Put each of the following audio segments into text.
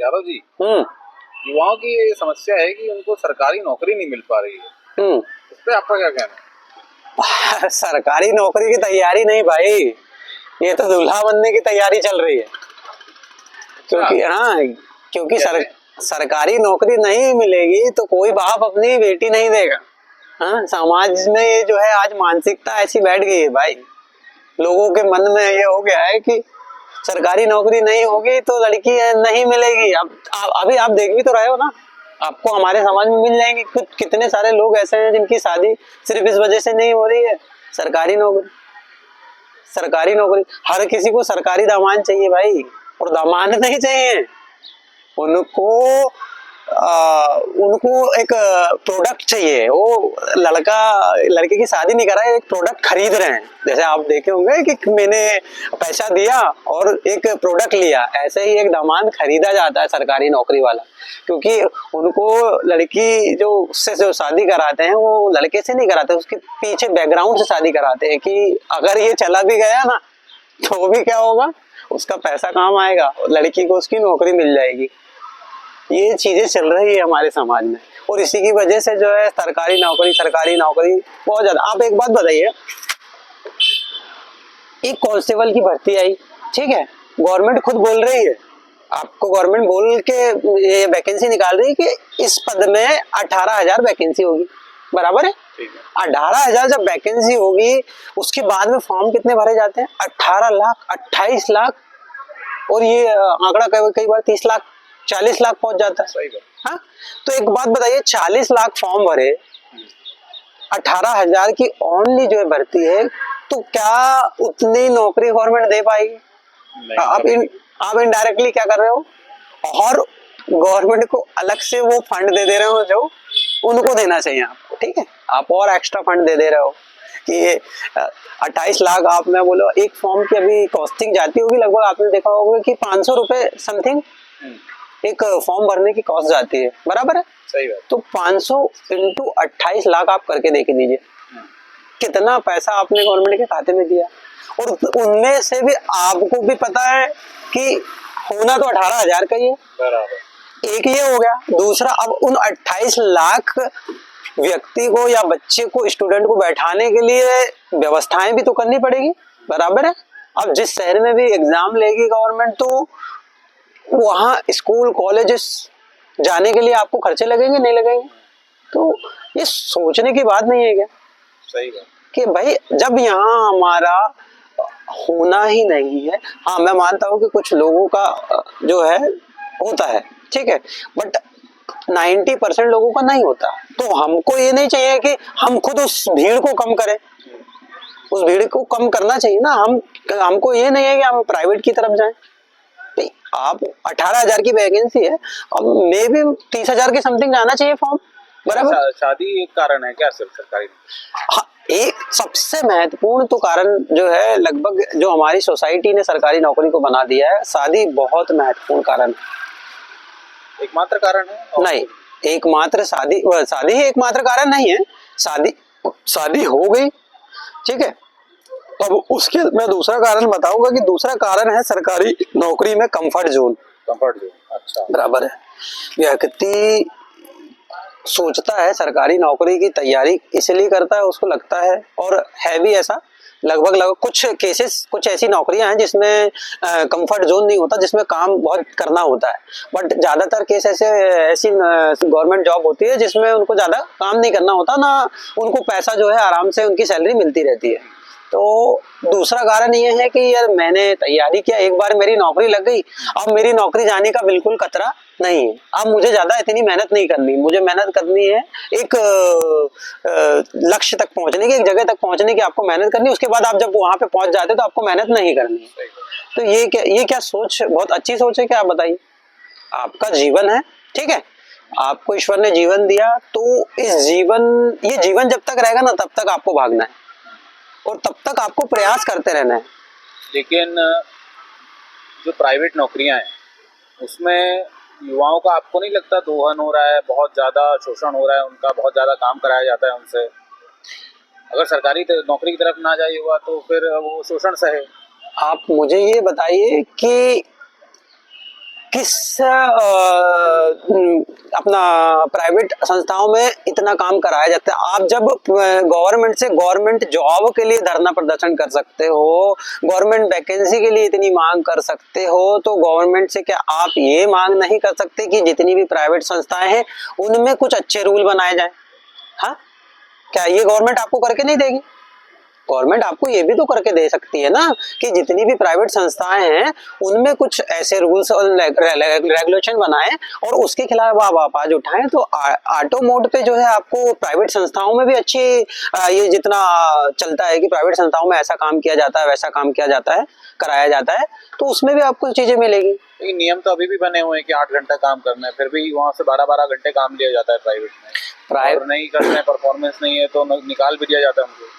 यादव जी, युवाओं की ये समस्या है कि उनको सरकारी नौकरी नहीं मिल पा रही है। इस पे आपका क्या कहना है? सरकारी नौकरी की तैयारी नहीं भाई, ये तो दूल्हा बनने की तैयारी चल रही है। क्योंकि सरकारी नौकरी नहीं मिलेगी तो कोई बाप अपनी बेटी नहीं देगा। हाँ, समाज में ये जो है आज मानसिकता ऐसी बैठ गई है भाई, लोगों के मन में ये हो गया है कि सरकारी नौकरी नहीं होगी तो लड़की नहीं मिलेगी। अब अभी आप देख भी तो रहे हो ना, आपको हमारे समाज में मिल जाएंगे कुछ, कितने सारे लोग ऐसे हैं जिनकी शादी सिर्फ इस वजह से नहीं हो रही है, सरकारी नौकरी। सरकारी नौकरी, हर किसी को सरकारी दामाद चाहिए भाई, और दामाद नहीं चाहिए उनको, उनको एक प्रोडक्ट चाहिए। वो लड़के की शादी नहीं कर रहा है, एक प्रोडक्ट खरीद रहे हैं। जैसे आप देखे होंगे कि मैंने पैसा दिया और एक प्रोडक्ट लिया, ऐसे ही एक दामाद खरीदा जाता है सरकारी नौकरी वाला। क्योंकि उनको लड़की जो उससे जो शादी कराते हैं वो लड़के से नहीं कराते, उसके पीछे बैकग्राउंड से शादी कराते हैं कि अगर ये चला भी गया ना तो भी क्या होगा, उसका पैसा काम आएगा, लड़की को उसकी नौकरी मिल जाएगी। ये चीजें चल रही है हमारे समाज में, और इसी की वजह से जो है सरकारी नौकरी बहुत ज्यादा। आप एक बात बताइए, एक कांस्टेबल की भर्ती आई, ठीक है, गवर्नमेंट खुद बोल रही है, आपको गवर्नमेंट बोल के ये वैकेंसी निकाल रही है कि इस पद में 18,000 वैकेंसी होगी, बराबर है। 18,000 जब वैकेंसी होगी उसके बाद में फॉर्म कितने भरे जाते हैं? 18 लाख, 28 लाख, और ये आंकड़ा कई बार 30 लाख, 40 लाख पहुंच जाता है। हाँ, तो एक बात बताइए, 40 लाख फॉर्म भरे, 18,000 की ओनली जो है भर्ती है, तो क्या उतनी नौकरी गवर्नमेंट दे पाएगी? आप इनडायरेक्टली क्या कर रहे हो, और गवर्नमेंट को अलग से वो फंड दे रहे हो जो उनको देना चाहिए आपको, ठीक है, आप और एक्स्ट्रा फंड दे रहे हो कि 28 लाख आप, मैं बोलो एक फॉर्म की अभी कॉस्टिंग जाती होगी लगभग, आपने देखा होगा कि 500 रुपए समथिंग एक फॉर्म भरने की कॉस्ट जाती है, बराबर है। सही बात। तो 500 इंटू 28 लाख आप करके देख दीजिए कितना पैसा आपने गवर्नमेंट के खाते में दिया, और उनमें से भी आपको भी पता है कि होना तो 18,000 का ही है, बराबर। एक ये हो गया। दूसरा, अब उन 28 लाख व्यक्ति को या बच्चे को, स्टूडेंट को बैठाने के लिए व्यवस्थाएं भी तो करनी पड़ेगी, बराबर है। अब जिस शहर में भी एग्जाम लेगी गवर्नमेंट, तो वहाँ स्कूल कॉलेजेस जाने के लिए आपको खर्चे लगेंगे, नहीं लगेंगे? तो ये सोचने की बात नहीं है क्या? सही बात कि भाई जब यहाँ हमारा होना ही नहीं है, हाँ मैं मानता हूँ कि कुछ लोगों का जो है होता है, ठीक है, बट 90% लोगों का नहीं होता। तो हमको ये नहीं चाहिए कि हम खुद उस भीड़ को कम करें, उस भीड़ को कम करना चाहिए ना। हमको ये नहीं है कि हम प्राइवेट की तरफ जाएं। आप 18,000 की वैकेंसी है, अब मे भी 30,000 के समथिंग जाना चाहिए फॉर्म, बराबर। शादी एक कारण है क्या सिर्फ सरकारी? हाँ, एक सबसे महत्वपूर्ण तो कारण जो है, लगभग जो हमारी सोसाइटी ने सरकारी नौकरी को बना दिया है, शादी बहुत महत्वपूर्ण कारण है। एकमात्र कारण है? नहीं, एकमात्र शादी ही एकमात्र कारण नहीं है। शादी हो गई, ठीक है, अब उसके मैं दूसरा कारण बताऊंगा कि दूसरा कारण है सरकारी नौकरी में कंफर्ट जोन। अच्छा, बराबर है। व्यक्ति सोचता है सरकारी नौकरी की तैयारी इसलिए करता है, उसको लगता है, और है भी ऐसा, लगभग कुछ केसेस, कुछ ऐसी नौकरियां हैं जिसमें कंफर्ट जोन नहीं होता, जिसमें काम बहुत करना होता है, बट ज्यादातर केस ऐसी गवर्नमेंट जॉब होती है जिसमें उनको ज्यादा काम नहीं करना होता ना, उनको पैसा जो है आराम से उनकी सैलरी मिलती रहती है। तो दूसरा कारण ये है कि यार मैंने तैयारी किया, एक बार मेरी नौकरी लग गई, अब मेरी नौकरी जाने का बिल्कुल खतरा नहीं है, अब मुझे ज्यादा इतनी मेहनत नहीं करनी, मुझे मेहनत करनी है एक लक्ष्य तक पहुंचने की, एक जगह तक पहुंचने की आपको मेहनत करनी है, उसके बाद आप जब वहां पे पहुंच जाते तो आपको मेहनत नहीं करनी है। तो ये क्या सोच, बहुत अच्छी सोच है क्या? आप बताइए, आपका जीवन है, ठीक है, आपको ईश्वर ने जीवन दिया, तो ये जीवन जब तक रहेगा ना तब तक आपको भागना है, और तब तक आपको प्रयास करते रहना है। लेकिन जो प्राइवेट नौकरियां हैं उसमें युवाओं का आपको नहीं लगता दोहन हो रहा है, बहुत ज्यादा शोषण हो रहा है उनका, बहुत ज्यादा काम कराया जाता है उनसे? अगर सरकारी नौकरी की तरफ ना जाए युवा तो फिर वो शोषण सहे। आप मुझे ये बताइए कि किस अपना प्राइवेट संस्थाओं में इतना काम कराया जाता है। आप जब गवर्नमेंट से गवर्नमेंट जॉब के लिए धरना प्रदर्शन कर सकते हो, गवर्नमेंट वैकेंसी के लिए इतनी मांग कर सकते हो, तो गवर्नमेंट से क्या आप ये मांग नहीं कर सकते कि जितनी भी प्राइवेट संस्थाएं हैं उनमें कुछ अच्छे रूल बनाए जाएं? हाँ, क्या ये गवर्नमेंट आपको करके नहीं देगी? गवर्नमेंट आपको ये भी तो करके दे सकती है ना कि जितनी भी प्राइवेट संस्थाएं हैं उनमें कुछ ऐसे रूल्स और रेगुलेशन बनाएं और उसके खिलाफ आप आवाज उठाएं। तो ऑटो मोड पे जो है आपको प्राइवेट संस्थाओं में भी अच्छी ये जितना चलता है कि प्राइवेट संस्थाओं में ऐसा काम किया जाता है, वैसा काम किया जाता है, कराया जाता है, तो उसमें भी आपको चीजें मिलेगी। लेकिन नियम तो अभी भी बने हुए हैं कि 8 घंटा काम करना है, फिर भी वहाँ से 12-12 घंटे काम लिया जाता है प्राइवेट में। और नहीं करते हैं, परफॉर्मेंस नहीं है तो निकाल भी दिया जाता है उनको।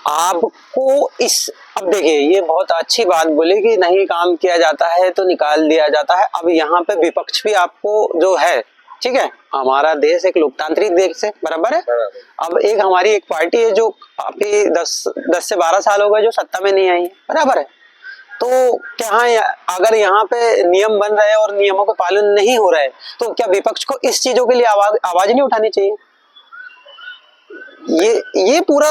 आपको इस अब देखिए ये बहुत अच्छी बात बोली कि नहीं काम किया जाता है तो निकाल दिया जाता है। अब यहाँ पे विपक्ष भी आपको जो है, ठीक है, हमारा देश एक लोकतांत्रिक देश है, बराबर है। अब एक हमारी एक पार्टी है जो काफी 10 से 12 साल हो गए जो सत्ता में नहीं आई है, बराबर है। तो क्या अगर यहाँ पे नियम बन रहे हैं और नियमों का पालन नहीं हो रहा है तो क्या विपक्ष को इस चीजों के लिए आवाज नहीं उठानी चाहिए? ये पूरा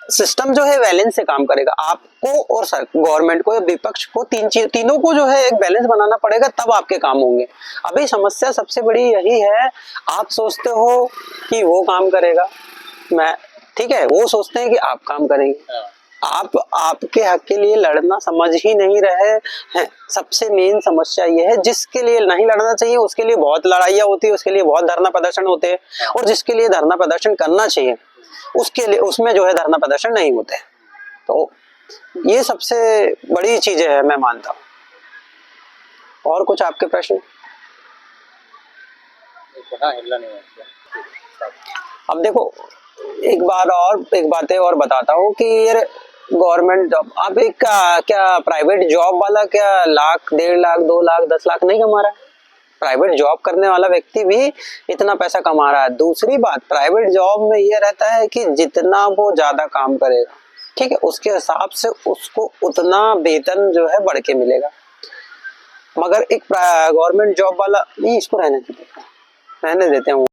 सिस्टम जो है बैलेंस से काम करेगा। आपको और गवर्नमेंट को या विपक्ष को तीनों को जो है एक बैलेंस बनाना पड़ेगा, तब आपके काम होंगे। अभी समस्या सबसे बड़ी यही है, आप सोचते हो कि वो काम करेगा, मैं ठीक है, वो सोचते हैं कि आप काम करेंगे। आप आपके हक के लिए लड़ना समझ ही नहीं रहे हैं। सबसे मेन समस्या ये है, जिसके लिए नहीं लड़ना चाहिए उसके लिए बहुत लड़ाइयाँ होती है, उसके लिए बहुत धरना प्रदर्शन होते हैं, और जिसके लिए धरना प्रदर्शन करना चाहिए उसके लिए उसमें जो है धरना प्रदर्शन नहीं होते। तो ये सबसे बड़ी चीजें है, मैं मानता हूँ। और कुछ आपके प्रश्न? अब देखो एक बात और बताता हूँ कि गवर्नमेंट जॉब, अब एक क्या प्राइवेट जॉब वाला क्या 1 लाख, 1.5 लाख, 2 लाख, 10 लाख नहीं कमा रहा है? प्राइवेट जॉब करने वाला व्यक्ति भी इतना पैसा कमा रहा है। दूसरी बात, प्राइवेट जॉब में ये रहता है कि जितना वो ज्यादा काम करेगा, ठीक है, उसके हिसाब से उसको उतना वेतन जो है बढ़ के मिलेगा। मगर एक गवर्नमेंट जॉब वाला नहीं, इसको रहने देते हैं।